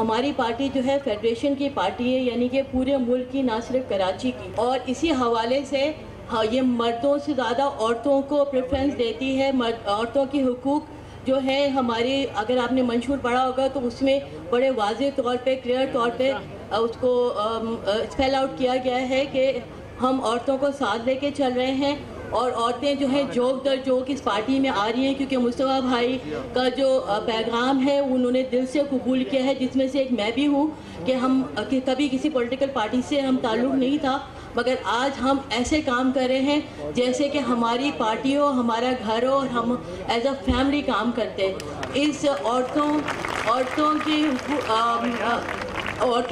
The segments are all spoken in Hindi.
हमारी पार्टी जो है फेडरेशन की पार्टी है, यानी कि पूरे मुल्क की, ना सिर्फ कराची की। और इसी हवाले से हाँ, ये मर्दों से ज़्यादा औरतों को प्रेफरेंस देती है। औरतों की हुकूक जो है हमारी, अगर आपने मंशूर पढ़ा होगा तो उसमें बड़े वाज़ेह तौर पे, क्लियर तौर पे उसको स्पेल आउट किया गया है कि हम औरतों को साथ लेके चल रहे हैं। और औरतें जो हैं जोक दर जोक इस पार्टी में आ रही हैं, क्योंकि मुस्तफ़ा भाई का जो पैगाम है उन्होंने दिल से कबूल किया है, जिसमें से एक मैं भी हूँ कि हम कभी किसी पॉलिटिकल पार्टी से हम ताल्लुक़ नहीं था, मगर आज हम ऐसे काम कर रहे हैं जैसे कि हमारी पार्टी हो, हमारा घर हो, और हम एज अ फैमिली काम करते हैं। इस औरतों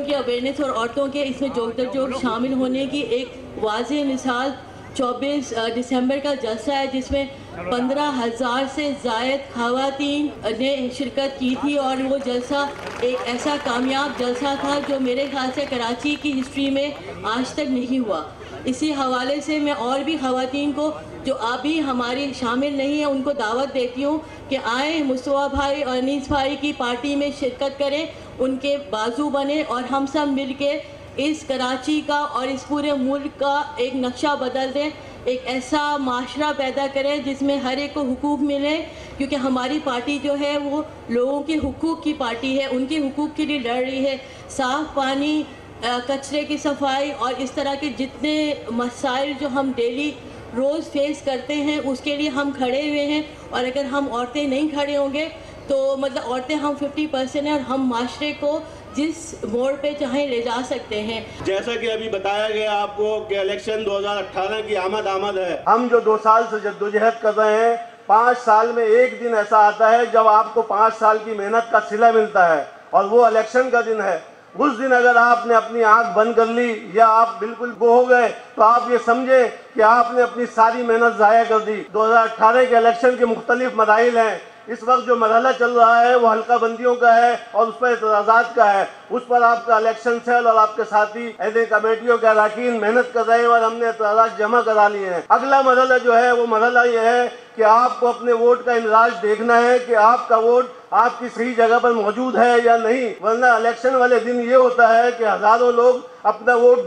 की अवेयरनेस और औरतों के इसमें जोक दर जोक शामिल होने की एक वाज़ेह मिसाल 24 दिसंबर का जलसा है, जिसमें 15,000 से ज़ायद ख़वातीन ने शिरकत की थी। और वो जलसा एक ऐसा कामयाब जलसा था जो मेरे ख्याल से कराची की हिस्ट्री में आज तक नहीं हुआ। इसी हवाले से मैं और भी ख़वातीन को जो अभी हमारी शामिल नहीं है उनको दावत देती हूँ कि आएँ, मुस्तफ़ा भाई और अनीस भाई की पार्टी में शिरकत करें, उनके बाजू बने और हम सब मिल के इस कराची का और इस पूरे मुल्क का एक नक्शा बदल दें, एक ऐसा माशरा पैदा करें जिसमें हर एक को हुकूक मिले, क्योंकि हमारी पार्टी जो है वो लोगों के हुकूक की पार्टी है, उनके हुकूक के लिए लड़ रही है। साफ़ पानी, कचरे की सफाई और इस तरह के जितने मसाइल जो हम डेली रोज़ फेस करते हैं उसके लिए हम खड़े हुए हैं। और अगर हम औरतें नहीं खड़े होंगे तो मतलब औरतें हम 50% हैं और हम माशरे को जिस मोड़ पे चाहे ले जा सकते हैं। जैसा कि अभी बताया गया आपको कि इलेक्शन 2018 की आमद है। हम जो 2 साल से जद्दोजहद कर रहे हैं, 5 साल में एक दिन ऐसा आता है जब आपको 5 साल की मेहनत का सिला मिलता है, और वो इलेक्शन का दिन है। उस दिन अगर आपने अपनी आंख बंद कर ली या आप बिल्कुल वो हो गए तो आप ये समझे कि आपने अपनी सारी मेहनत ज़ाया कर दी। 2018 के इलेक्शन के मुख्तलिफ मराइल हैं। इस वक्त जो मरहला चल रहा है वो हल्का बंदियों का है और उस पर एतराज़ात का है। उस पर आपका इलेक्शन सेल और आपके साथी ऐसे कमेटियों के अरकान मेहनत कर रहे हैं और हमने एतराज़ात जमा करा लिए हैं। अगला मरहला जो है वो मरहला ये है कि आपको अपने वोट का इंदराज देखना है कि आपका वोट आपकी सही जगह पर मौजूद है या नहीं, वरना इलेक्शन वाले दिन ये होता है कि हज़ारों लोग अपना वोट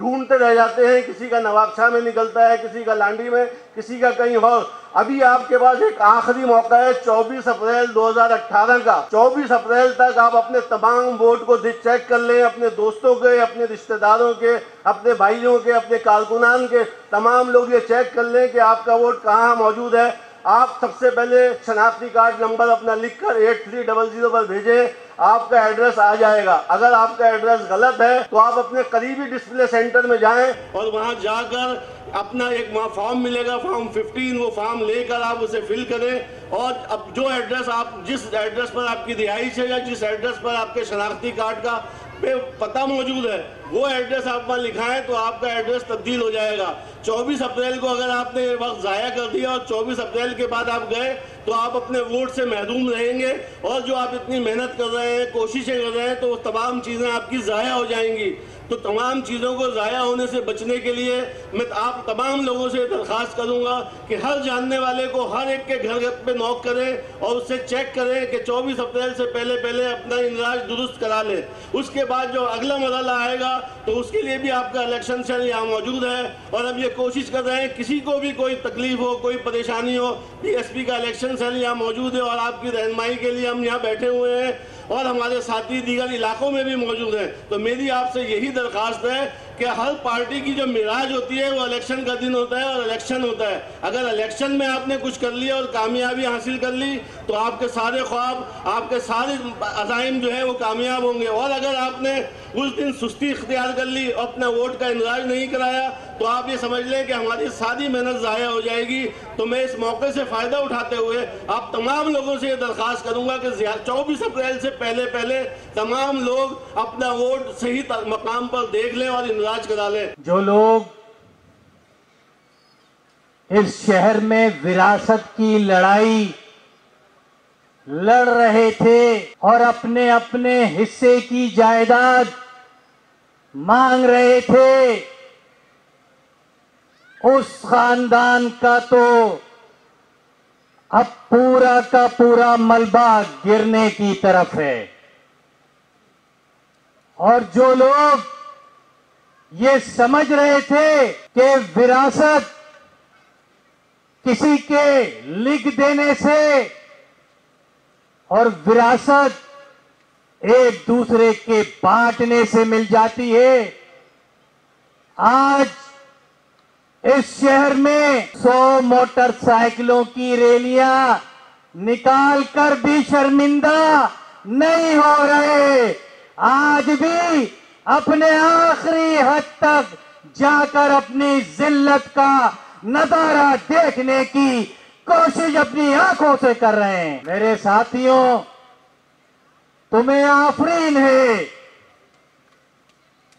ढूंढते रह जाते हैं। किसी का नवाबशाह में निकलता है, किसी का लांडी में, किसी का कहीं और। अभी आपके पास एक आखिरी मौका है 24 अप्रैल 2018 का। 24 अप्रैल तक आप अपने तमाम वोट को चेक कर लें, अपने दोस्तों के, अपने रिश्तेदारों के, अपने भाइयों के, अपने कारकुनान के, तमाम लोग ये चेक कर लें कि आपका वोट कहाँ मौजूद है। आप सबसे पहले शनाख्ती कार्ड नंबर अपना लिखकर 8300 पर भेजें, आपका एड्रेस आ जाएगा। अगर आपका एड्रेस गलत है तो आप अपने करीबी डिस्प्ले सेंटर में जाएं और वहां जाकर अपना एक वहाँ फॉर्म मिलेगा, फॉर्म 15, वो फॉर्म लेकर आप उसे फिल करें। और अब जो एड्रेस आप, जिस एड्रेस पर आपकी रिहाइश है या जिस एड्रेस पर आपके शनाख्ती कार्ड का पता मौजूद है वो एड्रेस आप वहाँ लिखाएं तो आपका एड्रेस तब्दील हो जाएगा। 24 अप्रैल को अगर आपने ये वक्त ज़ाया कर दिया और 24 अप्रैल के बाद आप गए तो आप अपने वोट से महरूम रहेंगे, और जो आप इतनी मेहनत कर रहे हैं, कोशिशें कर रहे हैं, तो वो तमाम चीज़ें आपकी ज़ाया हो जाएंगी। तो तमाम चीज़ों को ज़ाया होने से बचने के लिए मैं आप तमाम लोगों से दरख्वास्त करूँगा कि हर जानने वाले को हर एक के घर पे नॉक करें और उससे चेक करें कि 24 अप्रैल से पहले अपना इंदराज दुरुस्त करा लें। उसके बाद जो अगला मरहला आएगा तो उसके लिए भी आपका इलेक्शन सेल यहाँ मौजूद है। और हम ये कोशिश कर रहे हैं किसी को भी कोई तकलीफ हो, कोई परेशानी हो, PSP का इलेक्शन सेल यहाँ मौजूद है और आपकी रहनुमाई के लिए हम यहाँ बैठे हुए हैं, और हमारे साथी दीगर इलाकों में भी मौजूद हैं। तो मेरी आपसे यही दरख्वास्त है कि हर पार्टी की जो मिराज होती है वो इलेक्शन का दिन होता है और इलेक्शन होता है। अगर इलेक्शन में आपने कुछ कर लिया और कामयाबी हासिल कर ली तो आपके सारे ख्वाब, आपके सारे अज़ाइम जो है वो कामयाब होंगे। और अगर आपने उस दिन सुस्ती इख्तियार कर ली और अपना वोट का इंदराज नहीं कराया तो आप ये समझ लें कि हमारी सारी मेहनत ज़ाया हो जाएगी। तो मैं इस मौके से फ़ायदा उठाते हुए आप तमाम लोगों से ये दरख्वास्त करूँगा कि 24 अप्रैल से पहले तमाम लोग अपना वोट सही मकाम पर देख लें और इंदराज करा लें। जो लोग इस शहर में विरासत की लड़ाई लड़ रहे थे और अपने अपने हिस्से की जायदाद मांग रहे थे, उस खानदान का तो अब पूरा का पूरा मलबा गिरने की तरफ है। और जो लोग ये समझ रहे थे कि विरासत किसी के लिख देने से और विरासत एक दूसरे के बांटने से मिल जाती है, आज इस शहर में 100 मोटरसाइकिलों की रैलियां निकालकर भी शर्मिंदा नहीं हो रहे। आज भी अपने आखिरी हद तक जाकर अपनी जिल्लत का नजारा देखने की कोशिश अपनी आंखों से कर रहे हैं। मेरे साथियों, तुम्हें आफरीन है,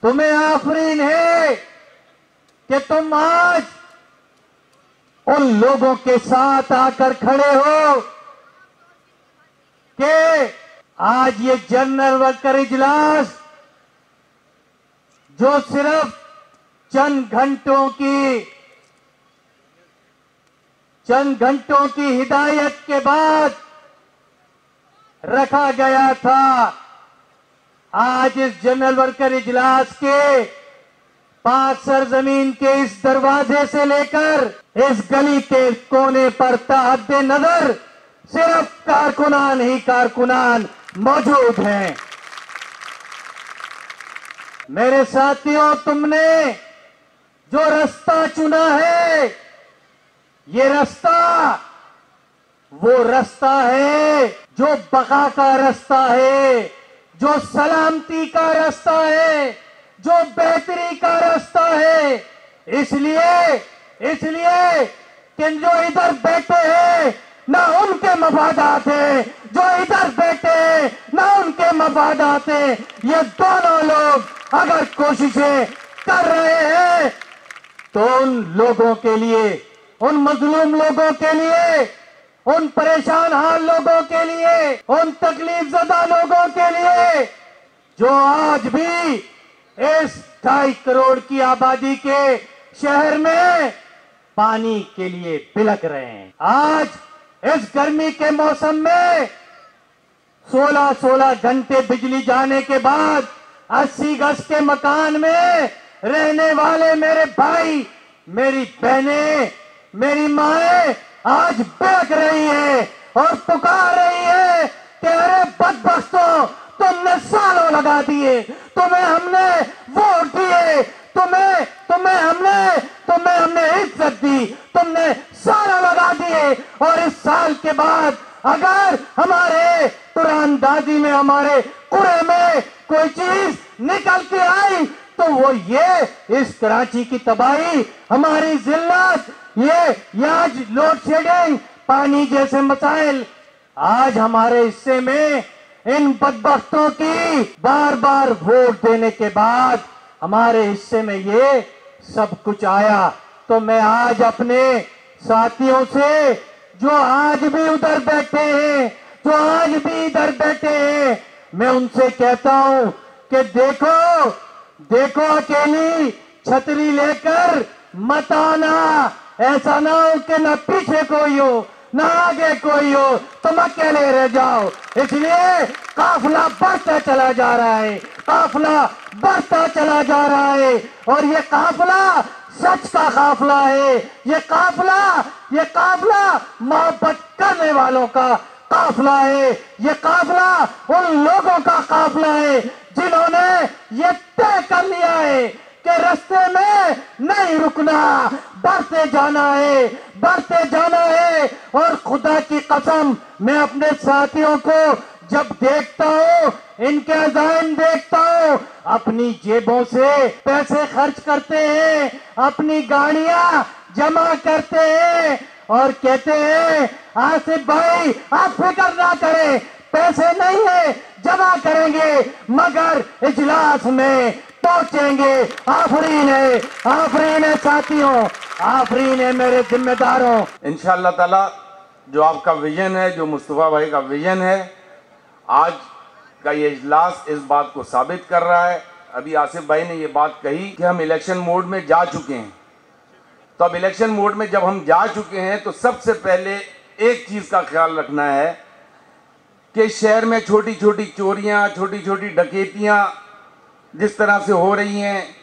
तुम्हें आफरीन है कि तुम आज उन लोगों के साथ आकर खड़े हो कि आज ये जनरल वर्कर इजलास जो सिर्फ चंद घंटों की हिदायत के बाद रखा गया था, आज इस जनरल वर्कर इजलास के पाक सरजमीन के इस दरवाजे से लेकर इस गली के कोने पर ताहद्दे नजर सिर्फ कारकुनान ही कारकुनान मौजूद हैं। मेरे साथियों, तुमने जो रास्ता चुना है, ये रास्ता वो रास्ता है जो बका का रास्ता है, जो सलामती का रास्ता है, जो बेहतरी का रास्ता है। इसलिए कि जो इधर बैठे हैं ना उनके मफादात हैं, जो इधर बैठे हैं ना उनके मफादात हैं। ये दोनों लोग अगर कोशिशें कर रहे हैं तो उन लोगों के लिए, उन मजलूम लोगों के लिए, उन परेशान हाल लोगों के लिए, उन तकलीफ ज़दा लोगों के लिए जो आज भी इस 2.5 करोड़ की आबादी के शहर में पानी के लिए बिलक रहे हैं। आज इस गर्मी के मौसम में 16 घंटे बिजली जाने के बाद 80 गज के मकान में रहने वाले मेरे भाई, मेरी बहनें, मेरी माएं आज बिलक रही है और पुकार रही है कि अरे बदबख्तों, तुमने सालों लगा दिए, तुम्हें हमने वोट दिए, तुम्हें हमने इज्जत दी, तुमने सालों लगा दिए और इस साल के बाद अगर हमारे तुरानदाजी में, हमारे कुरे में कोई चीज निकल के आई तो वो ये इस कराची की तबाही, हमारी जिल्लत, ये आज लोड शेडिंग, पानी जैसे मसाइल। आज हमारे हिस्से में इन बदबख्तों की बार बार वोट देने के बाद हमारे हिस्से में ये सब कुछ आया। तो मैं आज अपने साथियों से जो आज भी उधर बैठे हैं, जो आज भी इधर बैठे हैं, मैं उनसे कहता हूं कि देखो अकेली छतरी लेकर मत आना। ऐसा ना हो कि ना पीछे कोई हो ना आगे कोई हो, तुम अकेले रह जाओ। इसलिए काफिला बढ़ता चला जा रहा है, काफिला बढ़ता चला जा रहा है और ये काफिला सच का काफिला है। ये काफिला मोहब्बत करने वालों का काफिला है। ये काफिला उन लोगों का काफिला है जिन्होंने ये तय कर लिया है कि रास्ते में नहीं रुकना, बढ़ते जाना है। और खुदा की कसम, मैं अपने साथियों को जब देखता हूँ, इनके अज़ाइम देखता हूँ, अपनी जेबों से पैसे खर्च करते हैं, अपनी गाड़ियां जमा करते हैं और कहते हैं आसिफ भाई आप फिक्र ना करें, पैसे नहीं है, जमा करेंगे मगर इजलास में पहुंचेंगे। आफरीन है साथियों, आफरीन है मेरे जिम्मेदारों। इंशाअल्लाह ताला जो आपका विजन है, जो मुस्तफ़ा भाई का विजन है, आज का ये इजलास इस बात को साबित कर रहा है। अभी आसिफ भाई ने ये बात कही कि हम इलेक्शन मोड में जा चुके हैं, तो अब इलेक्शन मोड में जब हम जा चुके हैं तो सबसे पहले एक चीज़ का ख्याल रखना है कि शहर में छोटी छोटी चोरियां, छोटी छोटी डकैतियां जिस तरह से हो रही हैं,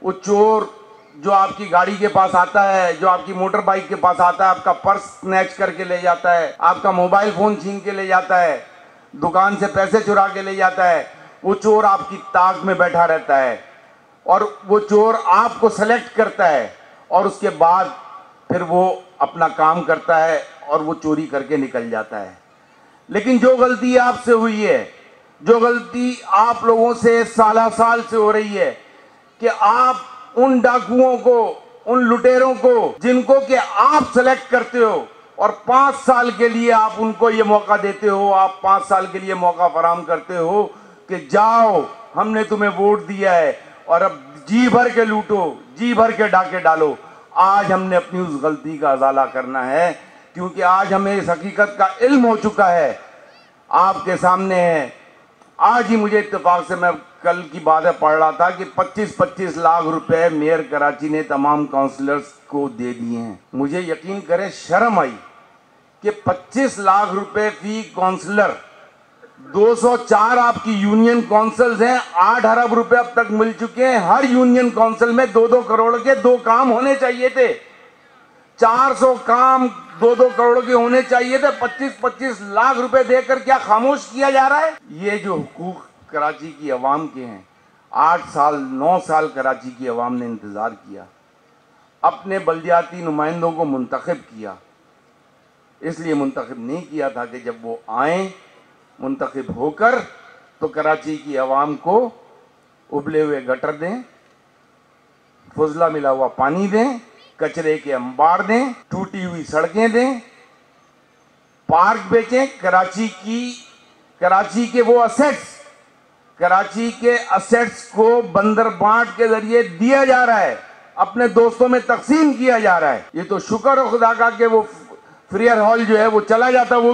वो चोर जो आपकी गाड़ी के पास आता है, जो आपकी मोटर बाइक के पास आता है, आपका पर्स स्नैच करके ले जाता है, आपका मोबाइल फोन छीन के ले जाता है, दुकान से पैसे चुरा के ले जाता है, वो चोर आपकी ताक में बैठा रहता है और वो चोर आपको सेलेक्ट करता है और उसके बाद फिर वो अपना काम करता है और वो चोरी करके निकल जाता है। लेकिन जो गलती आपसे हुई है, जो गलती आप लोगों से साल से हो रही है कि आप उन डाकुओं को, उन लुटेरों को जिनको कि आप सेलेक्ट करते हो और 5 साल के लिए आप उनको ये मौका देते हो, आप 5 साल के लिए मौका फराहम करते हो कि जाओ, हमने तुम्हें वोट दिया है और अब जी भर के लूटो, जी भर के डाके डालो। आज हमने अपनी उस गलती का अजाला करना है, क्योंकि आज हमें इस हकीकत का इल्म हो चुका है, आपके सामने है। आज ही मुझे इत्तेफाक से, मैं कल की बातें पढ़ रहा था कि 25-25 लाख रुपए मेयर कराची ने तमाम काउंसलर्स को दे दिए हैं। मुझे यकीन करें शर्म आई कि 25 लाख रुपए फी काउंसलर, 204 आपकी यूनियन काउंसिल्स हैं, 8 अरब रुपए अब तक मिल चुके हैं। हर यूनियन काउंसिल में 2-2 करोड़ के 2 काम होने चाहिए थे, 400 काम 2-2 करोड़ के होने चाहिए थे। 25-25 लाख रुपए देकर क्या खामोश किया जा रहा है? ये जो हुकूक कराची की अवाम के हैं, 8 साल 9 साल कराची की अवाम ने इंतजार किया, अपने बल्दियाती नुमाइंदों को मुंतखब किया। इसलिए मुंतखब नहीं किया था कि जब वो आए मुंतखब होकर तो कराची की अवाम को उबले हुए गटर दें, फुजला मिला हुआ पानी दें, कचरे के अंबार दें, टूटी हुई सड़कें दें, पार्क बेचें। कराची के वो असेट्स, कराची के असेट्स को बंदरबाट के जरिए दिया जा रहा है, अपने दोस्तों में तकसीम किया जा रहा है। ये तो शुक्र हो खुदा का कि वो फ्रियर हॉल जो है वो चला जाता, वो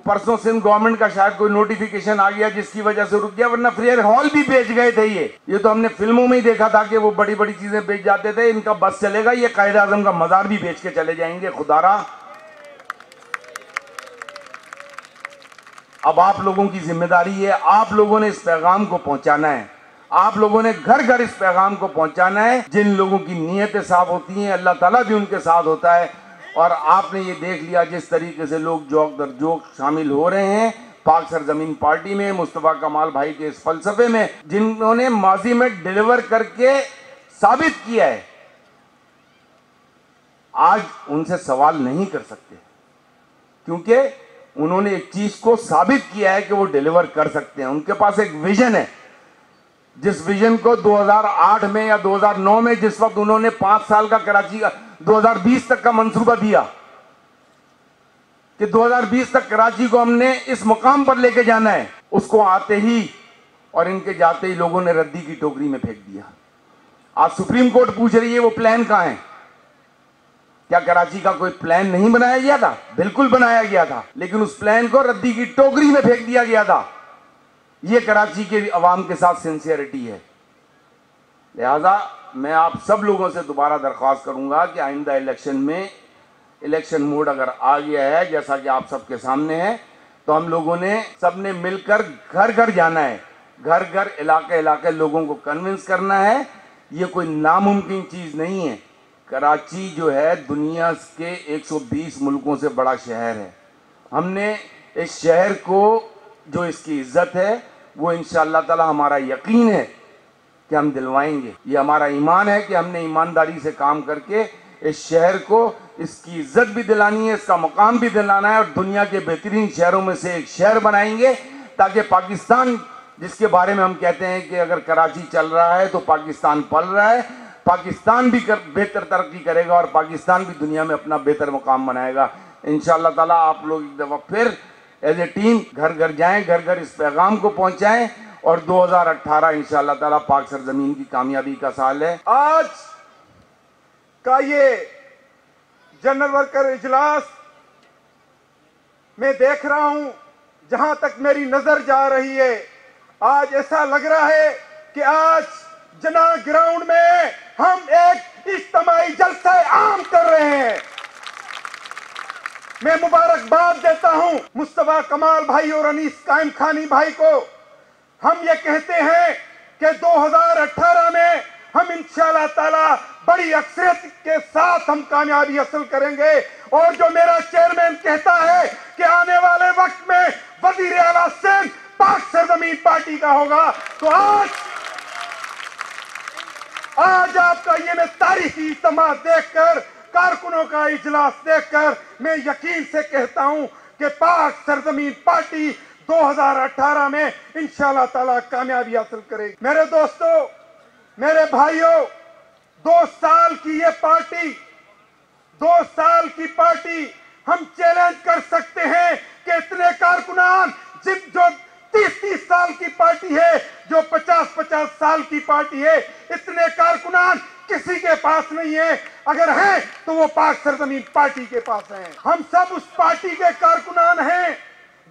परसों सिंध गवर्नमेंट का शायद कोई नोटिफिकेशन आ गया जिसकी वजह से रुक गया, वरना फ्रियर हॉल भी बेच गए थे। ये तो हमने फिल्मों में ही देखा था कि वो बड़ी बड़ी चीजें बेच जाते थे। इनका बस चलेगा, ये कायदे आजम का मजार भी बेच के चले जाएंगे। खुदारा, अब आप लोगों की जिम्मेदारी है, आप लोगों ने इस पैगाम को पहुंचाना है, आप लोगों ने घर घर इस पैगाम को पहुंचाना है। जिन लोगों की नीयतें साफ होती हैं, अल्लाह ताला भी उनके साथ होता है। और आपने ये देख लिया जिस तरीके से लोग जोक दर जोक शामिल हो रहे हैं पाक सरजमीन पार्टी में, मुस्तफा कमाल भाई के इस फलसफे में, जिन्होंने माजी में डिलीवर करके साबित किया है, आज उनसे सवाल नहीं कर सकते, क्योंकि उन्होंने एक चीज को साबित किया है कि वो डिलीवर कर सकते हैं। उनके पास एक विजन है, जिस विजन को 2008 में या 2009 में, जिस वक्त उन्होंने 5 साल का कराची का 2020 तक का मंसूबा दिया कि 2020 तक कराची को हमने इस मुकाम पर लेके जाना है, उसको आते ही और इनके जाते ही लोगों ने रद्दी की टोकरी में फेंक दिया। आज सुप्रीम कोर्ट पूछ रही है वो प्लान कहां है? क्या कराची का कोई प्लान नहीं बनाया गया था? बिल्कुल बनाया गया था, लेकिन उस प्लान को रद्दी की टोकरी में फेंक दिया गया था। ये कराची के अवाम के साथ सिंसियरिटी है। लिहाजा मैं आप सब लोगों से दोबारा दरख्वास्त करूंगा कि आइंदा इलेक्शन में, इलेक्शन मोड अगर आ गया है जैसा कि आप सबके सामने है, तो हम लोगों ने सबने मिलकर घर घर जाना है, घर घर इलाके इलाके लोगों को कन्विंस करना है। ये कोई नामुमकिन चीज़ नहीं है। कराची जो है दुनिया के 120 मुल्कों से बड़ा शहर है। हमने इस शहर को, जो इसकी इज्जत है, वो इंशाअल्लाह ताला हमारा यकीन है कि हम दिलवाएंगे। ये हमारा ईमान है कि हमने ईमानदारी से काम करके इस शहर को इसकी इज्जत भी दिलानी है, इसका मकाम भी दिलाना है और दुनिया के बेहतरीन शहरों में से एक शहर बनाएंगे, ताकि पाकिस्तान, जिसके बारे में हम कहते हैं कि अगर कराची चल रहा है तो पाकिस्तान पल रहा है, पाकिस्तान भी बेहतर तरक्की करेगा और पाकिस्तान भी दुनिया में अपना बेहतर मुकाम बनाएगा। इंशाअल्लाह ताला आप लोग एक दफ़ा फिर एज ए टीम घर घर जाएं, घर घर इस पैगाम को पहुंचाएं और 2018 इंशाअल्लाह ताला पाक सरजमीन की कामयाबी का साल है। आज का ये जनरल वर्कर इजलास मैं देख रहा हूं, जहां तक मेरी नजर जा रही है, आज ऐसा लग रहा है कि आज जना ग्राउंड में हम एक इज्तिमाई जलसा आम कर रहे हैं। मैं मुबारकबाद देता हूं मुस्तफा कमाल भाई और अनीस कायम खानी भाई को। हम ये कहते हैं कि 2018 में हम इंशाअल्लाह ताला बड़ी अक्सरियत के साथ हम कामयाबी हासिल करेंगे। और जो मेरा चेयरमैन कहता है कि आने वाले वक्त में वजीर आला सिंध पाक सरजमीन पार्टी का होगा, तो आज आपका ये मैं तारीखी इज्तिमा देखकर, कारकुनों का इजलास देखकर मैं यकीन से कहता हूं कि पाक सरजमीन पार्टी 2018 में इंशाअल्लाह ताला कामयाबी हासिल करेगी। मेरे दोस्तों, मेरे भाइयों, 2 साल की ये पार्टी, 2 साल की पार्टी हम चैलेंज कर सकते हैं कि इतने कारकुनान जो 30-30 साल की पार्टी है, जो 50-50 साल की पार्टी है, इतने कारकुनान किसी के पास नहीं है। अगर है तो वो पाक सरजमीन पार्टी के पास है। हम सब उस पार्टी के कारकुनान हैं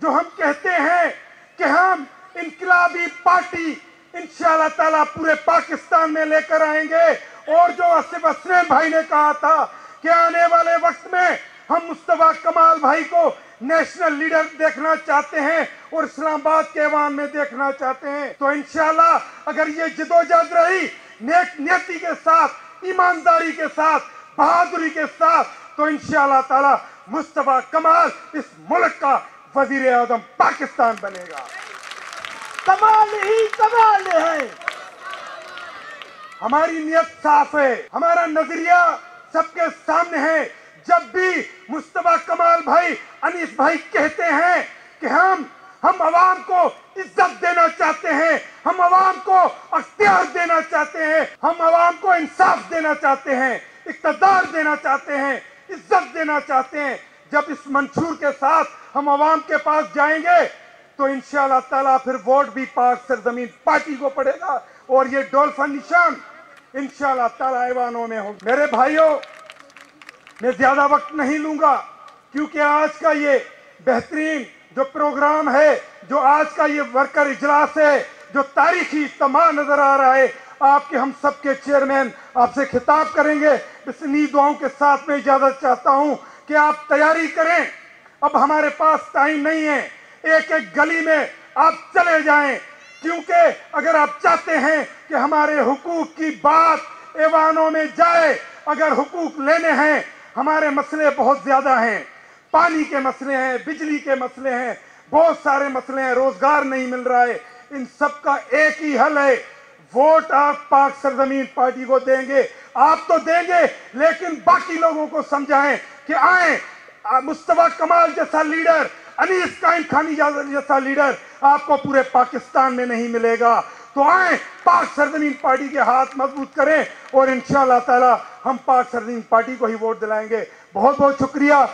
जो हम कहते हैं कि हम इनकलाबी पार्टी इंशाअल्लाह ताला पूरे पाकिस्तान में लेकर आएंगे। और जो आसिफ हसनैन भाई ने कहा था कि आने वाले वक्त में हम मुस्तफा कमाल भाई को नेशनल लीडर देखना चाहते हैं और इस्लामाबाद के ऐवान में देखना चाहते हैं, तो इंशाअल्लाह अगर ये जिदोजहद रही नेक नियति के साथ, ईमानदारी के साथ, बहादुरी के साथ, तो इंशाअल्लाह ताला मुस्तफा कमाल इस मुल्क का वजीर आज़म पाकिस्तान बनेगा। कमाल ही कमाल है। हमारी नियत साफ है, हमारा नजरिया सबके सामने है। जब भी मुस्तफा कमाल भाई, अनीस भाई कहते हैं कि हम अवाम को इज्जत देना चाहते हैं, हम अवाम को अख्तियार देना चाहते हैं, हम अवाम को इंसाफ देना चाहते हैं, इक़्तिदार देना चाहते हैं, इज्जत देना चाहते हैं, जब इस मंशूर के साथ हम अवाम के पास जाएंगे तो इंशाअल्लाह ताला फिर वोट भी पाक सरजमीन पार्टी को पड़ेगा और ये डोल्फन निशान इंशाअल्लाह ताला ऐवानों में हो। मेरे भाइयों, मैं ज्यादा वक्त नहीं लूंगा क्योंकि आज का ये बेहतरीन जो प्रोग्राम है, जो आज का ये वर्कर इजलास है, जो तारीखी इज्तिमा नजर आ रहा है, आपके हम सबके चेयरमैन आपसे खिताब करेंगे। इन्हीं दुआओं के साथ मैं इजाजत चाहता हूं कि आप तैयारी करें। अब हमारे पास टाइम नहीं है, एक एक गली में आप चले जाएं, क्योंकि अगर आप चाहते हैं कि हमारे हुकूक की बात ऐवानों में जाए, अगर हुकूक लेने हैं, हमारे मसले बहुत ज्यादा हैं, पानी के मसले हैं, बिजली के मसले हैं, बहुत सारे मसले हैं, रोजगार नहीं मिल रहा है, इन सब का एक ही हल है, वोट आप पाक सरजमीन पार्टी को देंगे। आप तो देंगे लेकिन बाकी लोगों को समझाएं कि आए, मुस्तफा कमाल जैसा लीडर, अनीस कायम खानी जैसा लीडर आपको पूरे पाकिस्तान में नहीं मिलेगा। तो आए, पाक सरजमीन पार्टी के हाथ मजबूत करें और इंशाअल्लाह ताला हम पाक सरजमीन पार्टी को ही वोट दिलाएंगे। बहुत बहुत शुक्रिया।